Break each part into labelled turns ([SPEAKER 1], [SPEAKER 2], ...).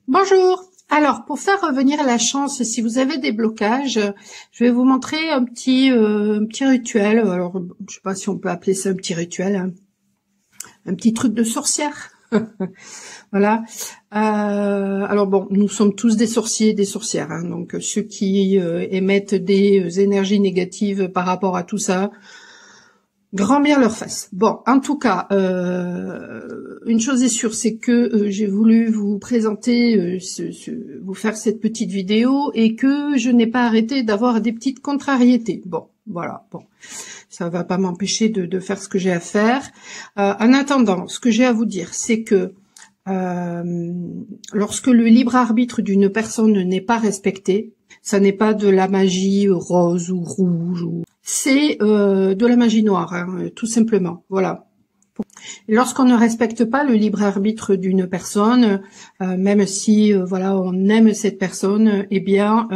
[SPEAKER 1] Bonjour. Alors, pour faire revenir la chance, si vous avez des blocages, je vais vous montrer un petit rituel. Alors, je sais pas si on peut appeler ça un petit rituel, hein. Un petit truc de sorcière. Voilà. Alors bon, nous sommes tous des sorciers et des sorcières, hein. Donc ceux qui émettent des énergies négatives par rapport à tout ça, grand bien leur face. Bon, en tout cas, une chose est sûre, c'est que j'ai voulu vous présenter, vous faire cette petite vidéo et que je n'ai pas arrêté d'avoir des petites contrariétés. Bon, voilà, bon, ça va pas m'empêcher de faire ce que j'ai à faire. En attendant, ce que j'ai à vous dire, c'est que lorsque le libre arbitre d'une personne n'est pas respecté, ça n'est pas de la magie rose ou rouge, c'est de la magie noire, hein, tout simplement. Voilà. Et lorsqu'on ne respecte pas le libre arbitre d'une personne, même si voilà on aime cette personne, eh bien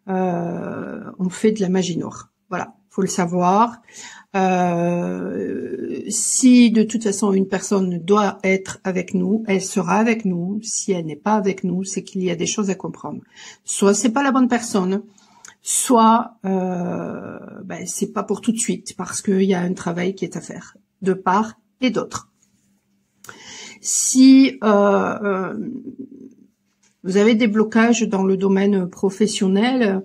[SPEAKER 1] on fait de la magie noire. Voilà, faut le savoir. Si de toute façon une personne doit être avec nous, elle sera avec nous. Si elle n'est pas avec nous, c'est qu'il y a des choses à comprendre. Soit c'est pas la bonne personne, soit c'est pas pour tout de suite parce qu'il y a un travail qui est à faire de part et d'autre. Si vous avez des blocages dans le domaine professionnel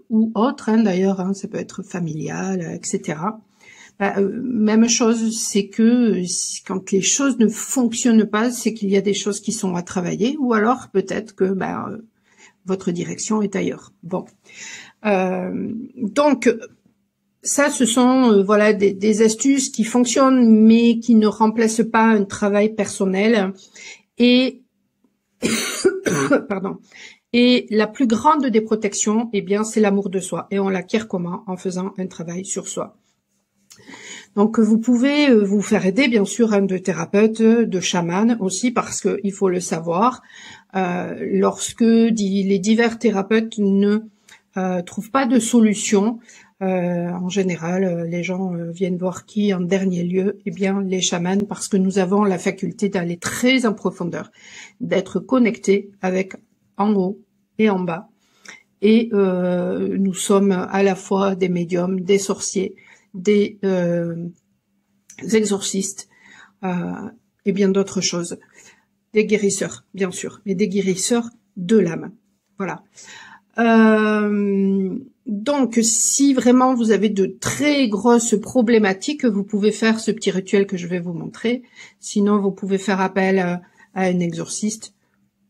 [SPEAKER 1] ou autre, hein, d'ailleurs, hein, ça peut être familial, etc. Même chose, c'est que quand les choses ne fonctionnent pas, c'est qu'il y a des choses qui sont à travailler, ou alors peut-être que votre direction est ailleurs. Bon, donc ça, ce sont voilà des astuces qui fonctionnent, mais qui ne remplacent pas un travail personnel. Et pardon. Et la plus grande des protections, eh bien, c'est l'amour de soi. Et on l'acquiert comment? En faisant un travail sur soi. Donc, vous pouvez vous faire aider, bien sûr, de thérapeutes, de chamans aussi, parce que il faut le savoir. Lorsque les divers thérapeutes ne trouvent pas de solution, en général, les gens viennent voir qui en dernier lieu? Eh bien, les chamans, parce que nous avons la faculté d'aller très en profondeur, d'être connectés avec en haut et en bas. Et nous sommes à la fois des médiums, des sorciers, des exorcistes et bien d'autres choses. Des guérisseurs, bien sûr, mais des guérisseurs de l'âme. Voilà. Donc, si vraiment vous avez de très grosses problématiques, vous pouvez faire ce petit rituel que je vais vous montrer. Sinon, vous pouvez faire appel à un exorciste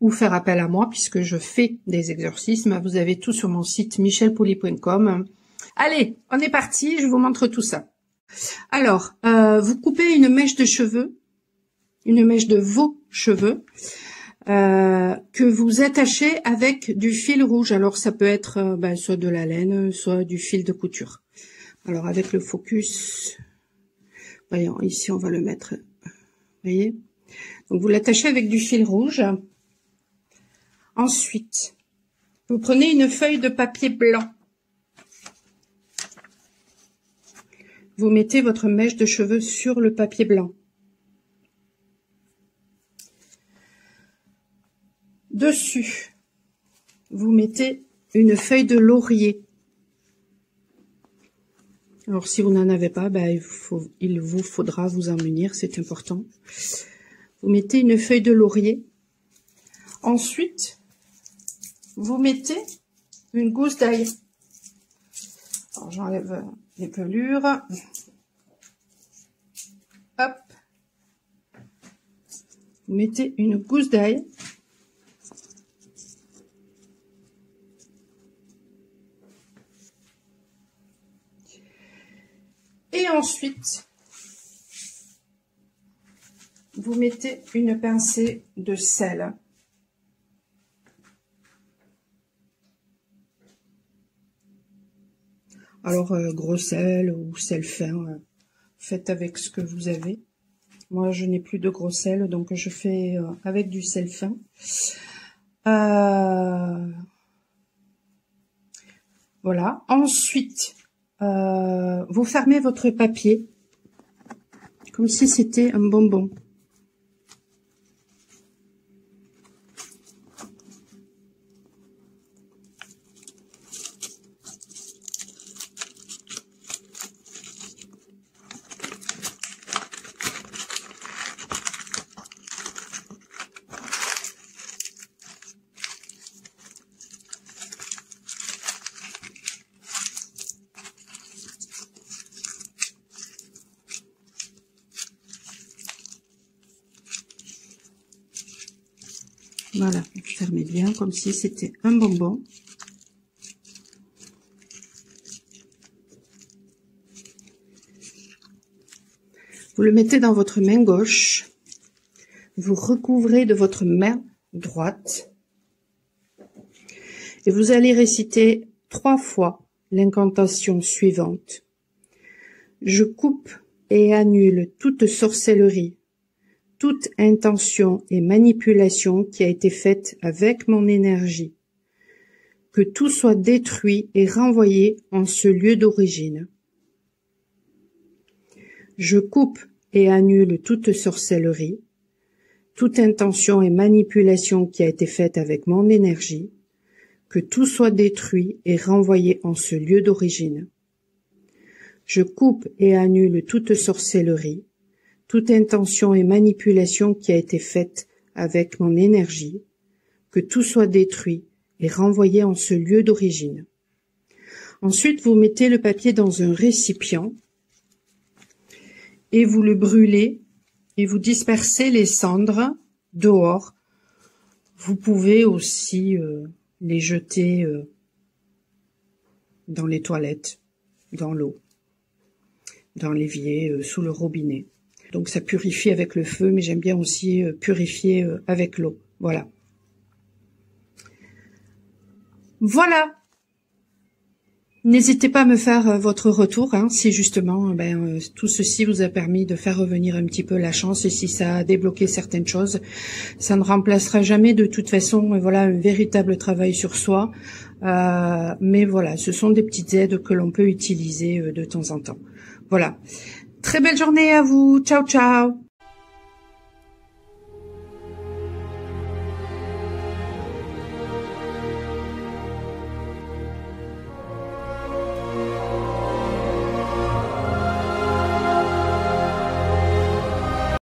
[SPEAKER 1] ou faire appel à moi, puisque je fais des exorcismes. Vous avez tout sur mon site michelpoli.com. Allez, on est parti, je vous montre tout ça. Alors, vous coupez une mèche de cheveux, une mèche de vos cheveux, que vous attachez avec du fil rouge. Alors, ça peut être soit de la laine, soit du fil de couture. Alors, avec le focus, voyons, ici, on va le mettre, vous voyez. Donc, vous l'attachez avec du fil rouge. Ensuite, vous prenez une feuille de papier blanc. Vous mettez votre mèche de cheveux sur le papier blanc. Dessus, vous mettez une feuille de laurier. Alors, si vous n'en avez pas, il vous faudra vous en munir, c'est important. Vous mettez une feuille de laurier. Ensuite, vous mettez une gousse d'ail. Alors, j'enlève les pelures. Hop. Vous mettez une gousse d'ail. Et ensuite, vous mettez une pincée de sel. Alors, gros sel ou sel fin, faites avec ce que vous avez. Moi, je n'ai plus de gros sel, donc je fais avec du sel fin. Voilà. Ensuite, vous fermez votre papier comme si c'était un bonbon. Voilà, fermez bien comme si c'était un bonbon. Vous le mettez dans votre main gauche. Vous recouvrez de votre main droite. Et vous allez réciter 3 fois l'incantation suivante. Je coupe et annule toute sorcellerie, toute intention et manipulation qui a été faite avec mon énergie. Que tout soit détruit et renvoyé en ce lieu d'origine. Je coupe et annule toute sorcellerie, toute intention et manipulation qui a été faite avec mon énergie, que tout soit détruit et renvoyé en ce lieu d'origine. Je coupe et annule toute sorcellerie, toute intention et manipulation qui a été faite avec mon énergie, que tout soit détruit et renvoyé en ce lieu d'origine. Ensuite, vous mettez le papier dans un récipient et vous le brûlez et vous dispersez les cendres dehors. Vous pouvez aussi les jeter dans les toilettes, dans l'eau, dans l'évier, sous le robinet. Donc ça purifie avec le feu, mais j'aime bien aussi purifier avec l'eau. Voilà. Voilà. N'hésitez pas à me faire votre retour, hein, si justement tout ceci vous a permis de faire revenir un petit peu la chance et si ça a débloqué certaines choses. Ça ne remplacera jamais de toute façon voilà, un véritable travail sur soi. Mais voilà, ce sont des petites aides que l'on peut utiliser de temps en temps. Voilà. Très belle journée à vous. Ciao, ciao.